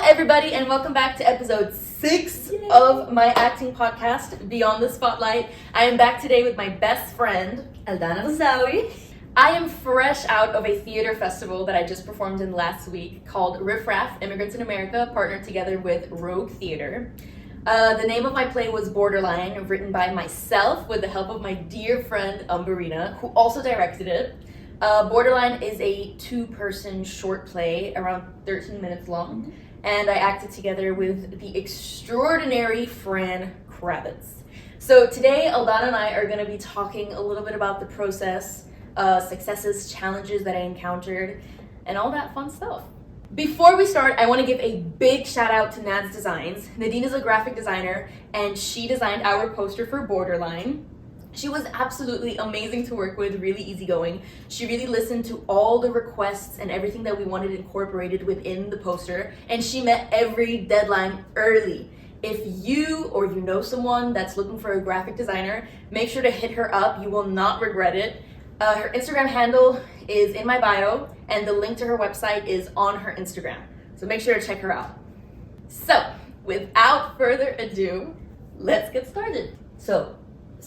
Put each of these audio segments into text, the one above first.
everybody, and welcome back to episode 6 of my acting podcast, Beyond the Spotlight. I am back today with my best friend, Aldana Razawi. I am fresh out of a theater festival that I just performed in last week called Riff Raff, Immigrants in America, partnered together with Rogue Theater. The name of my play was Borderline, written by myself with the help of my dear friend Umberina, who also directed it. Borderline is a 2-person short play, around 13 minutes long, and I acted together with the extraordinary Fran Kravitz. So today, Aldana and I are going to be talking a little bit about the process, successes, challenges that I encountered, and all that fun stuff. Before we start, I want to give a big shout out to Nad's Designs. Nadine is a graphic designer, and she designed our poster for Borderline. She was absolutely amazing to work with, really easygoing. She really listened to all the requests and everything that we wanted incorporated within the poster, and she met every deadline early. If you or you know someone that's looking for a graphic designer, make sure to hit her up. You will not regret it. Her Instagram handle is in my bio, and the link to her website is on her Instagram. So make sure to check her out. So, without further ado, let's get started. So,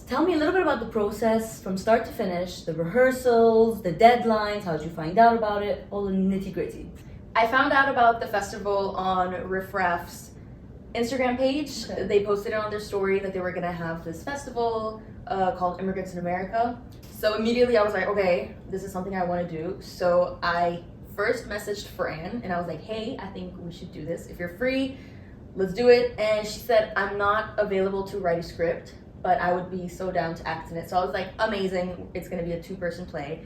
tell me a little bit about the process from start to finish, the rehearsals, the deadlines, how did you find out about it, all the nitty gritty. I found out about the festival on Riff Raff's Instagram page. Okay. They posted it on their story that they were gonna have this festival called Immigrants in America. So immediately I was like, okay, this is something I wanna do. So I first messaged Fran and I was like, hey, I think we should do this. If you're free, let's do it. And she said, I'm not available to write a script, but I would be so down to act in it. So I was like, amazing, it's gonna be a 2-person play.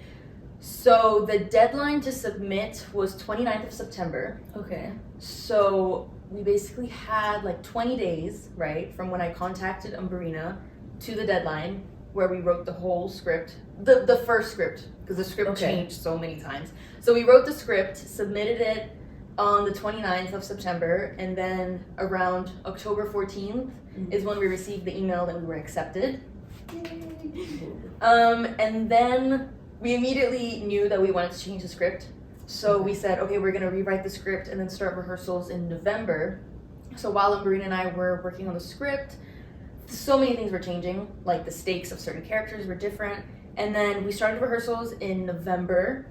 So the deadline to submit was 29th of September. Okay. So we basically had like 20 days, right, from when I contacted Umberina to the deadline where we wrote the whole script, the first script, because the script changed so many times. So we wrote the script, submitted it on the 29th of September, and then around October 14th is when we received the email that we were accepted. And then we immediately knew that we wanted to change the script. So we said, okay, we're gonna rewrite the script and then start rehearsals in November. So while Umberina and I were working on the script, so many things were changing, like the stakes of certain characters were different. And then we started rehearsals in November.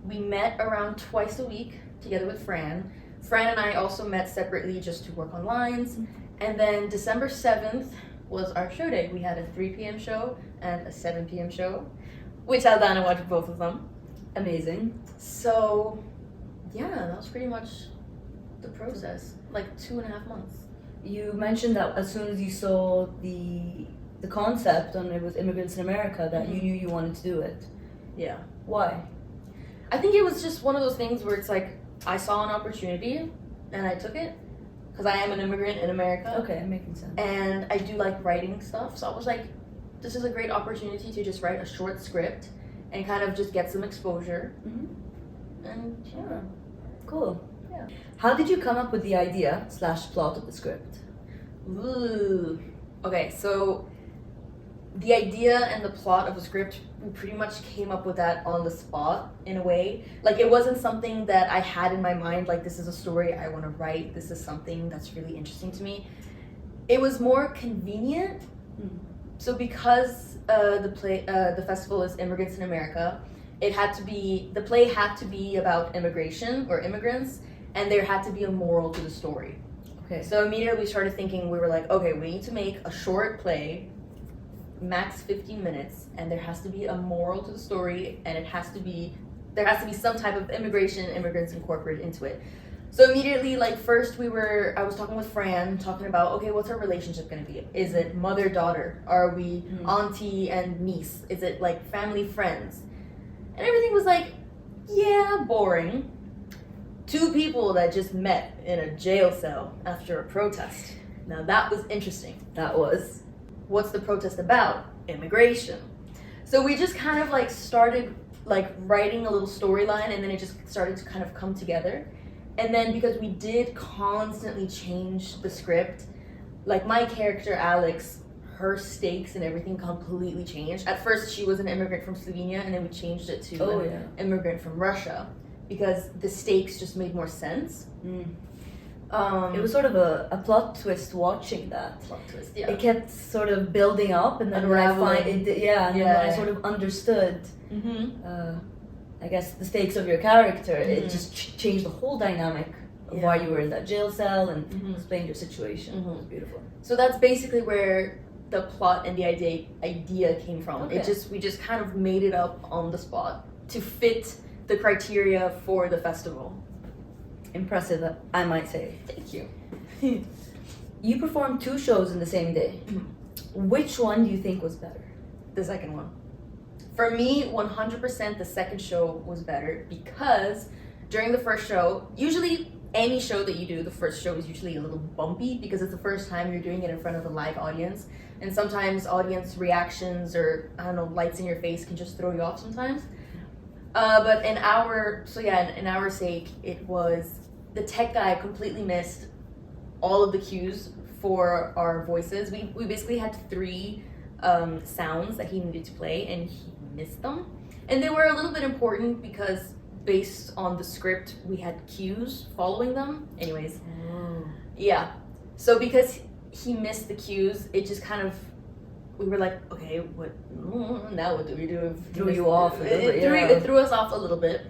We met around twice a week together with Fran. Fran and I also met separately just to work on lines. And then December 7th was our show day. We had a 3 p.m. show and a 7 p.m. show, which Aldana watched both of them. Amazing. So, yeah, that was pretty much the process, like 2.5 months. You mentioned that as soon as you saw the concept and it was Immigrants in America that you knew you wanted to do it. Yeah. Why? I think it was just one of those things where it's like, I saw an opportunity and I took it because I am an immigrant in America. Okay, making sense. And I do like writing stuff. So I was like, this is a great opportunity to just write a short script and kind of just get some exposure. And yeah. Cool. Yeah. How did you come up with the idea / plot of the script? Ooh. Okay, so the idea and the plot of the script, we pretty much came up with that on the spot in a way. Like, it wasn't something that I had in my mind, like, this is a story I want to write, this is something that's really interesting to me. It was more convenient. So because the festival is Immigrants in America, the play had to be about immigration or immigrants, and there had to be a moral to the story. Okay. So immediately we started thinking, we were like, okay, we need to make a short play, max 15 minutes, and there has to be a moral to the story, and there has to be some type of immigrants incorporated into it. So immediately, like, first I was talking with Fran, talking about, okay, what's our relationship gonna be? Is it mother-daughter? Are we auntie and niece? Is it like family friends? And everything was like, yeah, boring. 2 people that just met in a jail cell after a protest. Now that was interesting. That was. What's the protest about? Immigration. So we just kind of like started like writing a little storyline, and then it just started to kind of come together. And then because we did constantly change the script, like my character Alex, her stakes and everything completely changed. At first she was an immigrant from Slovenia, and then we changed it to an immigrant from Russia, because the stakes just made more sense. It was sort of a plot twist watching that. plot twist. Yeah. It kept sort of building up, and then when I Unraveling. and then when I sort of understood, Mm-hmm. I guess, the stakes of your character, Mhm. it just changed the whole dynamic of Yeah. why you were in that jail cell and Mhm. explained your situation. Mhm. It was beautiful. So that's basically where the plot and the idea came from. Okay. We just kind of made it up on the spot to fit the criteria for the festival. Impressive, I might say. Thank you. You performed 2 shows in the same day. Mhm. Which one do you think was better? The second one. For me, 100% the second show was better because during the first show, usually any show that you do, the first show is usually a little bumpy because it's the first time you're doing it in front of a live audience. And sometimes audience reactions or, I don't know, lights in your face can just throw you off sometimes. But in our sake, it was the tech guy completely missed all of the cues for our voices. We basically had 3 sounds that he needed to play, and he missed them. And they were a little bit important because based on the script, we had cues following them. Anyways, yeah. So because he missed the cues, it just kind of, we were like, okay, now what do we do? Threw you off a little bit, It threw us off a little bit.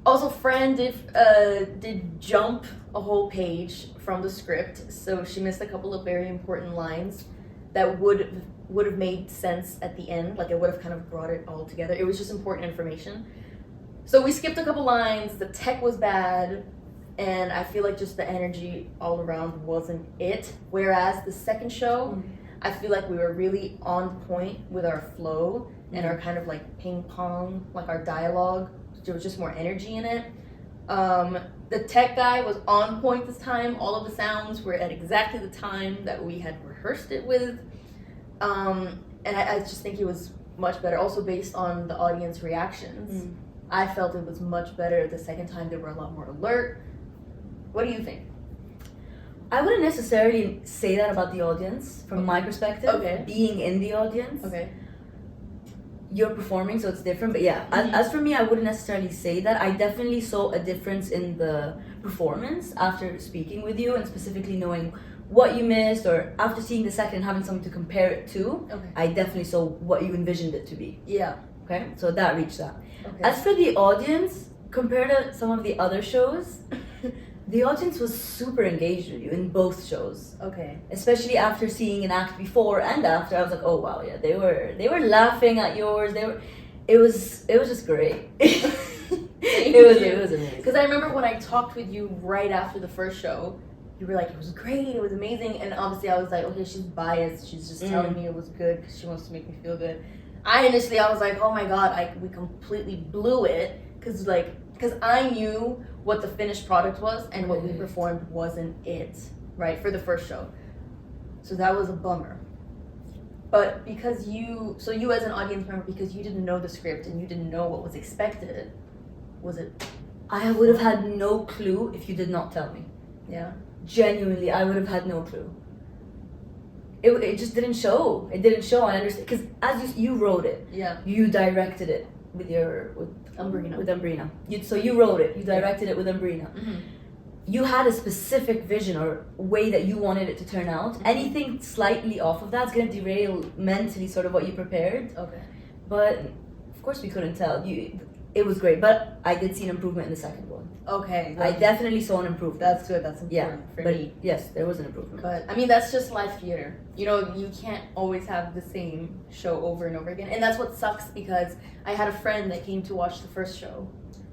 Also, Fran did jump a whole page from the script, so she missed a couple of very important lines that would have made sense at the end. Like, it would have kind of brought it all together. It was just important information. So we skipped a couple lines. The tech was bad, and I feel like just the energy all around wasn't it. Whereas the second show, I feel like we were really on point with our flow and our kind of like ping pong, like our dialogue. There was just more energy in it. The tech guy was on point this time. All of the sounds were at exactly the time that we had rehearsed it with. And I just think it was much better. Also based on the audience reactions. I felt it was much better the second time. They were a lot more alert. What do you think? I wouldn't necessarily say that about the audience from my perspective. Okay. Being in the audience. Okay. You're performing, so it's different. But yeah, as for me, I wouldn't necessarily say that. I definitely saw a difference in the performance after speaking with you and specifically knowing what you missed, or after seeing the second and having something to compare it to. Okay. I definitely saw what you envisioned it to be. Yeah. Okay, so that reached that. Okay. As for the audience, compared to some of the other shows, the audience was super engaged with you in both shows. Okay. Especially after seeing an act before and after, I was like, oh wow, yeah, they were laughing at yours. It was just great. it was amazing. Because I remember when I talked with you right after the first show, you were like, it was great, it was amazing, and obviously I was like, okay, she's biased. She's just telling me it was good because she wants to make me feel good. I was like, oh my god, we completely blew it because I knew what the finished product was and what we performed wasn't it, right, for the first show. So that was a bummer. But because you as an audience member, because you didn't know the script and you didn't know what was expected, was it? I would have had no clue if you did not tell me. Yeah. Genuinely, I would have had no clue. It just didn't show. It didn't show. I understand, because as you wrote it, Yeah. you directed it with Umbrina. With Umbrina. So you wrote it. You directed it with Umbrina. Mm-hmm. You had a specific vision or way that you wanted it to turn out. Anything slightly off of that's gonna derail mentally sort of what you prepared. Okay. But of course we couldn't tell. It was great, but I did see an improvement in the second one. Okay. I definitely saw an improvement. That's good. That's important for but me. yes, there was an improvement. But I mean, that's just live theater. You know, you can't always have the same show over and over again, and that's what sucks because I had a friend that came to watch the first show,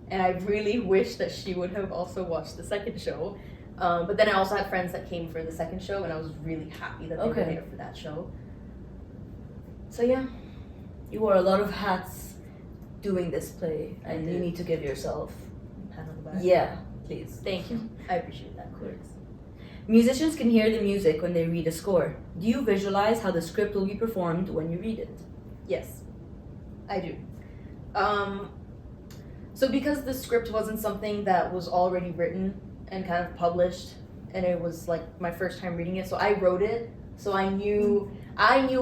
and I really wish that she would have also watched the second show. But then I also had friends that came for the second show, and I was really happy that they were there for that show. So yeah, you wore a lot of hats doing this play, and you need to give yourself pat on the back. Yeah, please. Thank you. I appreciate that. Of course. Musicians can hear the music when they read a score. Do you visualize how the script will be performed when you read it? Yes, I do. So because the script wasn't something that was already written and kind of published, and it was like my first time reading it, so I wrote it, so I knew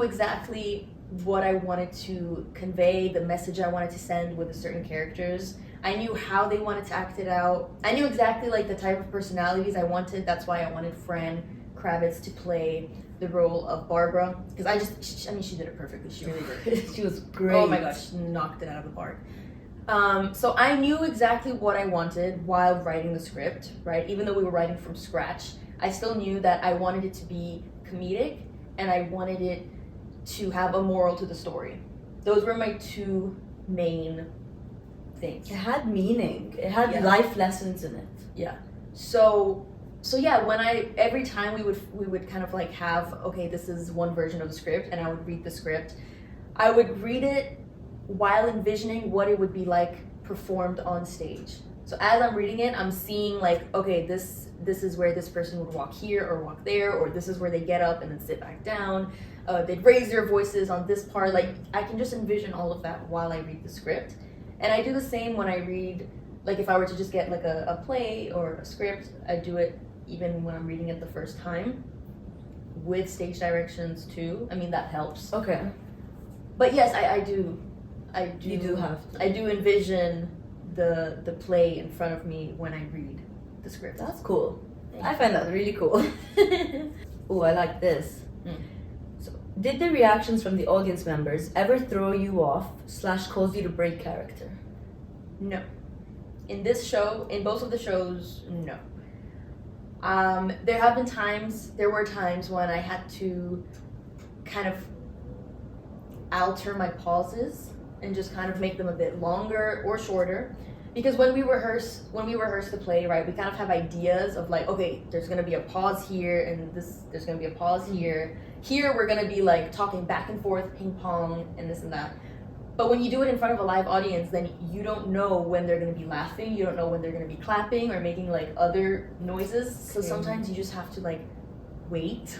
exactly what I wanted to convey, the message I wanted to send with the certain characters. I knew how they wanted to act it out. I knew exactly like the type of personalities I wanted. That's why I wanted Fran Kravitz to play the role of Barbara, because she did it perfectly. She really did. She was great. Oh my gosh, she knocked it out of the park. So I knew exactly what I wanted while writing the script, right? Even though we were writing from scratch, I still knew that I wanted it to be comedic and I wanted it to have a moral to the story. Those were my two main things. It had meaning. It had Yeah. life lessons in it. So yeah, every time we would kind of like have, okay, this is one version of the script, and I would read the script. I would read it while envisioning what it would be like performed on stage. So as I'm reading it, I'm seeing like, okay, this is where this person would walk here or walk there, or this is where they get up and then sit back down. They'd raise their voices on this part. Like, I can just envision all of that while I read the script. And I do the same when I read, like if I were to just get like a play or a script, I do it even when I'm reading it the first time with stage directions too. I mean, that helps. Okay. But yes, I do. You do have to. I do envision the play in front of me when I read the script. That's cool. I find that really cool. Ooh, I like this. So, did the reactions from the audience members ever throw you off / cause you to break character? No. In this show, in both of the shows, no. There were times when I had to kind of alter my pauses and just kind of make them a bit longer or shorter. Because when we rehearse the play, right, we kind of have ideas of like, okay, there's gonna be a pause here, and there's gonna be a pause here. Here we're gonna be like talking back and forth, ping pong, and this and that. But when you do it in front of a live audience, then you don't know when they're gonna be laughing, you don't know when they're gonna be clapping or making like other noises. So sometimes you just have to like wait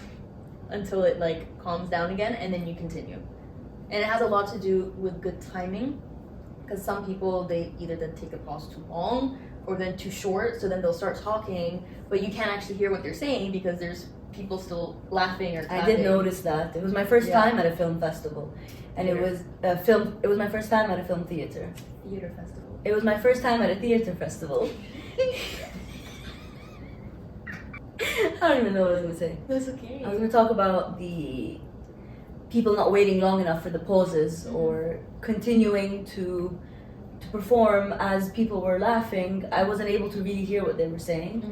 until it like calms down again, and then you continue. And it has a lot to do with good timing. Because some people, they either then take a pause too long or then too short, so then they'll start talking, but you can't actually hear what they're saying because there's people still laughing or clapping. I did notice that. It was my first time at a film festival, and it was my first time at a film theater. Theater festival. It was my first time at a theater festival. I don't even know what I was gonna say. That's okay. I was gonna talk about the people not waiting long enough for the pauses or continuing to perform as people were laughing. I wasn't able to really hear what they were saying.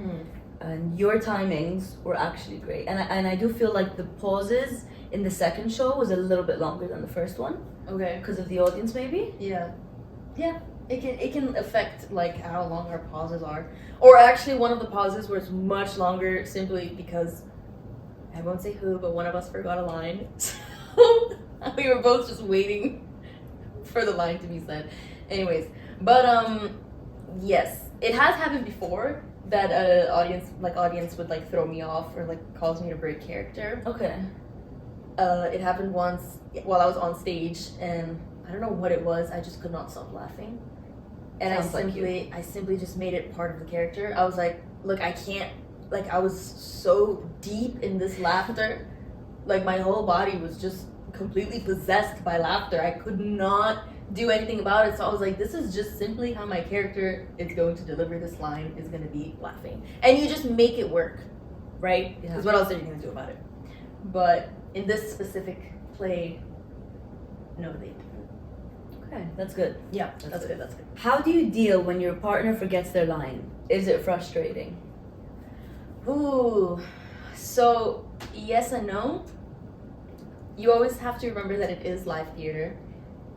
And your timings were actually great. And I do feel like the pauses in the second show was a little bit longer than the first one. Okay. Because of the audience, maybe? Yeah. It can affect like how long our pauses are. Or actually one of the pauses was much longer simply because I won't say who, but one of us forgot a line. So we were both just waiting for the line to be said. Anyways, but yes, it has happened before that audience would like throw me off or like cause me to break character. Okay. It happened once while I was on stage, and I don't know what it was. I just could not stop laughing, and I simply just made it part of the character. I was like, look, I can't. Like, I was so deep in this laughter, like my whole body was just completely possessed by laughter. I could not do anything about it. So I was like, this is just simply how my character is going to deliver this line, is going to be laughing. And you just make it work, right? Because what else are you going to do about it? But in this specific play, no, they didn't. Okay, that's good. Yeah, that's good. How do you deal when your partner forgets their line? Is it frustrating? Ooh, so yes and no. You always have to remember that it is live theater,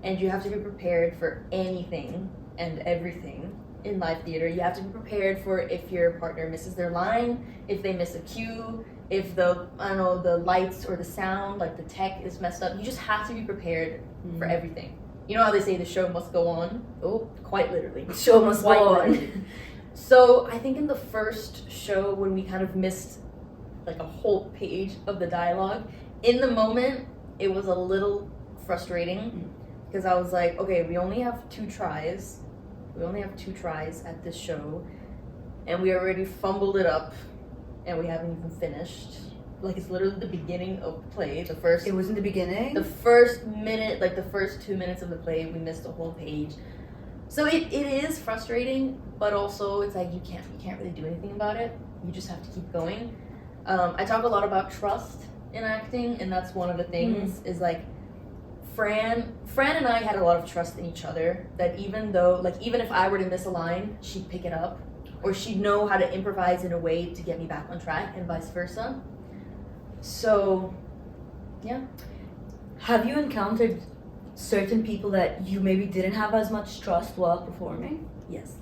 and you have to be prepared for anything and everything in live theater. You have to be prepared for if your partner misses their line, if they miss a cue, if the lights or the sound, like the tech is messed up. You just have to be prepared for everything. You know how they say the show must go on? Oh, quite literally. The show must go on. So I think in the first show, when we kind of missed like a whole page of the dialogue, in the moment, it was a little frustrating because I was like, okay, we only have 2 tries. We only have 2 tries at this show, and we already fumbled it up, and we haven't even finished. Like, it's literally the beginning of the play. It was in the beginning? The first minute, like the first 2 minutes of the play, we missed a whole page. So it is frustrating, but also it's like you can't really do anything about it. You just have to keep going. I talk a lot about trust in acting, and that's one of the things is like Fran and I had a lot of trust in each other, that even if I were to miss a line, she'd pick it up, or she'd know how to improvise in a way to get me back on track, and vice versa. So yeah. Have you encountered certain people that you maybe didn't have as much trust while performing? Yes.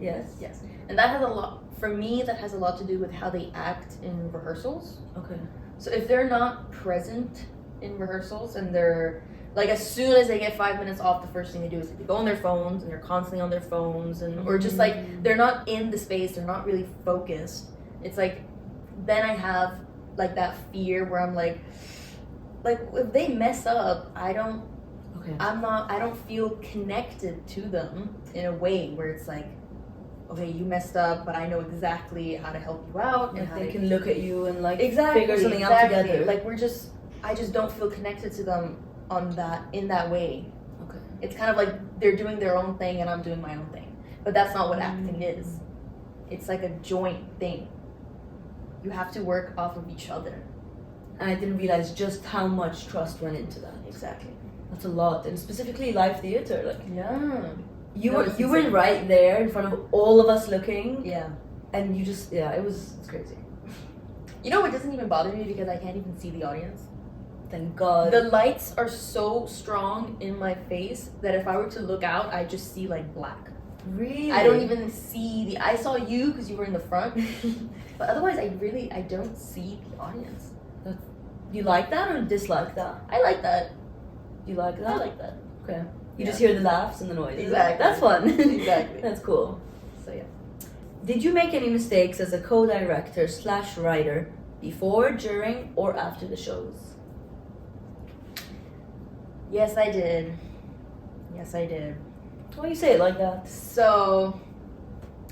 Yes? Yes. And that has a lot, for me, that has a lot to do with how they act in rehearsals. Okay. So if they're not present in rehearsals and they're, like, as soon as they get 5 minutes off, the first thing they do is they go on their phones and they're constantly on their phones, and or just like they're not in the space, they're not really focused. It's like, then I have like that fear where I'm like if they mess up, I don't feel connected to them in a way where it's like, okay, you messed up, but I know exactly how to help you out, and Like they can look at you and like exactly, figure something out together. Like I just don't feel connected to them in that way. Okay. It's kind of like they're doing their own thing and I'm doing my own thing. But that's not what acting is. It's like a joint thing. You have to work off of each other. And I didn't realize just how much trust went into that. Exactly. That's a lot, and specifically live theater. Like Yeah. you No, were it's you insane. were right there in front of all of us looking, Yeah. and you just it's crazy. You know, it doesn't even bother me because I can't even see the audience. Thank God. The lights are so strong in my face that if I were to look out, I just see like black. Really? I don't even see I saw you because you were in the front, but otherwise I don't see the audience. You like that or dislike that? I like that. You like that? I like that. Okay. You Yeah. just hear the laughs and the noise. Exactly. That's fun. Exactly. That's cool. So yeah. Did you make any mistakes as a co-director / writer before, during, or after the shows? Yes, I did. Yes, I did. Why you say it like that? So,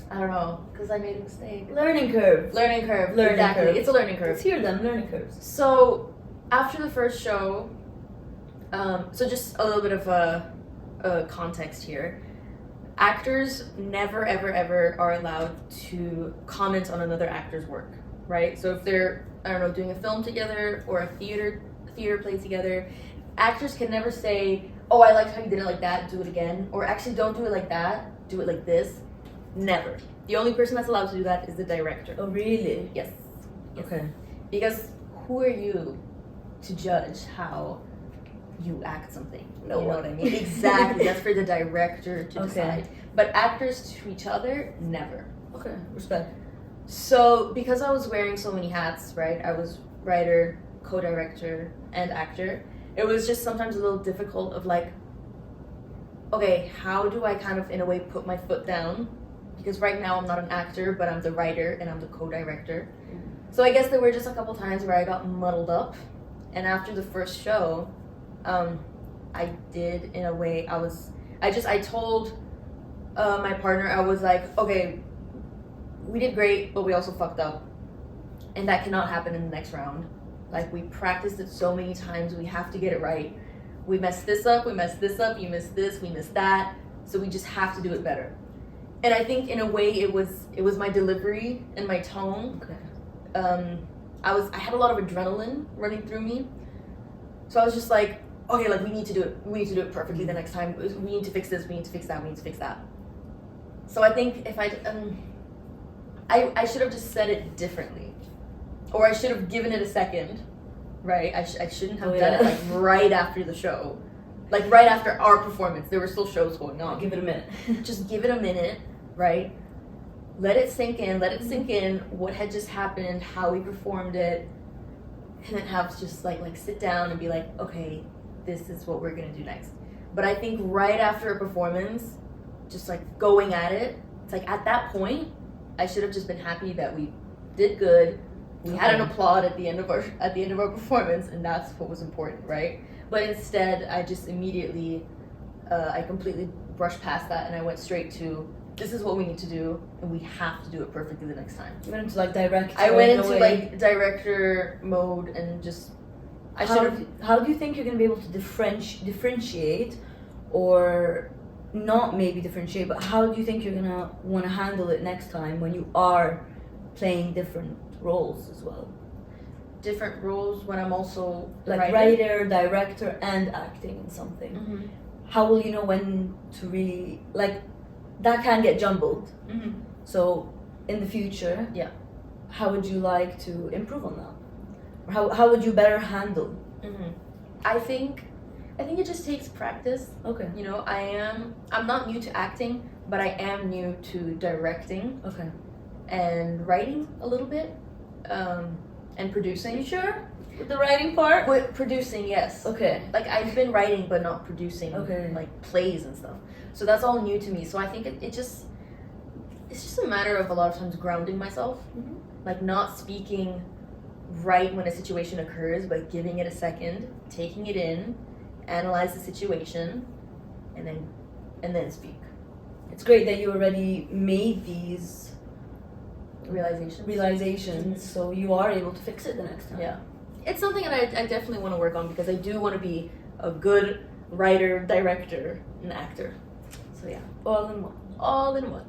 I don't know, because I made a mistake. Learning curve. Learning curve. Learning exactly. curve. It's a learning Let's curve. hear them. Learning curves. So, after the first show, so just a little bit of a context here. Actors never, ever, ever are allowed to comment on another actor's work, right? So if they're, I don't know, doing a film together or a theater play together, actors can never say, oh, I liked how you did it like that, do it again. Or actually, don't do it like that, do it like this. Never. The only person that's allowed to do that is the director. Oh, really? Yes. Yes. Okay. Because who are you to judge how you act something? No You know one. what I mean? Exactly. That's for the director to Okay. decide. But actors to each other, never. Okay. Respect. So, because I was wearing so many hats, right? I was writer, co-director, and actor. It was just sometimes a little difficult of like, okay, how do I kind of, in a way, put my foot down? Because right now I'm not an actor, but I'm the writer and I'm the co-director. So I guess there were just a couple times where I got muddled up. And after the first show, I did, in a way, I told my partner, I was like, okay, we did great, but we also fucked up. And that cannot happen in the next round. Like, we practiced it so many times, we have to get it right. We messed this up, you missed this, we missed that. So we just have to do it better. And I think in a way it was my delivery and my tone. Okay. I had a lot of adrenaline running through me. So I was just like, okay, like we need to do it perfectly the next time. We need to fix this, we need to fix that, we need to fix that. So I think if I should have just said it differently. Or I should have given it a second, right? I shouldn't have done it like right after the show. Like right after our performance. There were still shows going on. Give it a minute. Just give it a minute, right? Let it sink in what had just happened, how we performed it, and then have just like sit down and be like, okay, this is what we're gonna do next. But I think right after a performance, just like going at it, it's like at that point, I should have just been happy that we did good. We had an applaud at the end of our performance, and that's what was important, right? But instead, I just immediately, I completely brushed past that, and I went straight to, this is what we need to do, and we have to do it perfectly the next time. You went into like director. I went into like director mode and just. How do you think you're gonna be able to differentiate, or not maybe differentiate, but how do you think you're gonna want to handle it next time when you are playing different roles as well? Different roles when I'm also the Like writer, director, and acting in something. Mm-hmm. How will you know when to really, like, that can get jumbled. Mm-hmm. So in the future, Yeah. how would you like to improve on that? Or how would you better handle? Mm-hmm. I think it just takes practice. Okay. You know, I'm not new to acting, but I am new to directing Okay. and writing a little bit, and Are you producing. sure with the writing part? But producing, yes. Okay. Like I've been writing, but not producing. Okay. Like plays and stuff. So that's all new to me. So I think it's just a matter of a lot of times grounding myself, Mhm. like not speaking right when a situation occurs, but giving it a second, taking it in, analyze the situation, and then speak. It's great that you already made these Realizations. so you are able to fix it the next time. Yeah. It's something that I definitely want to work on because I do want to be a good writer, director, and actor. So yeah, All in one. all in one.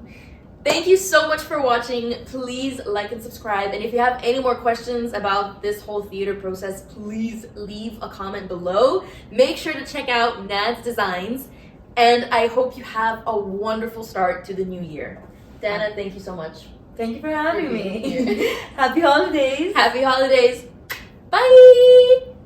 Thank you so much for watching. Please like and subscribe. And if you have any more questions about this whole theater process, please leave a comment below. Make sure to check out Nad's Designs. And I hope you have a wonderful start to the new year. Dana, thank you so much. Thank you for having For being me. here. Happy holidays. Happy holidays. Bye!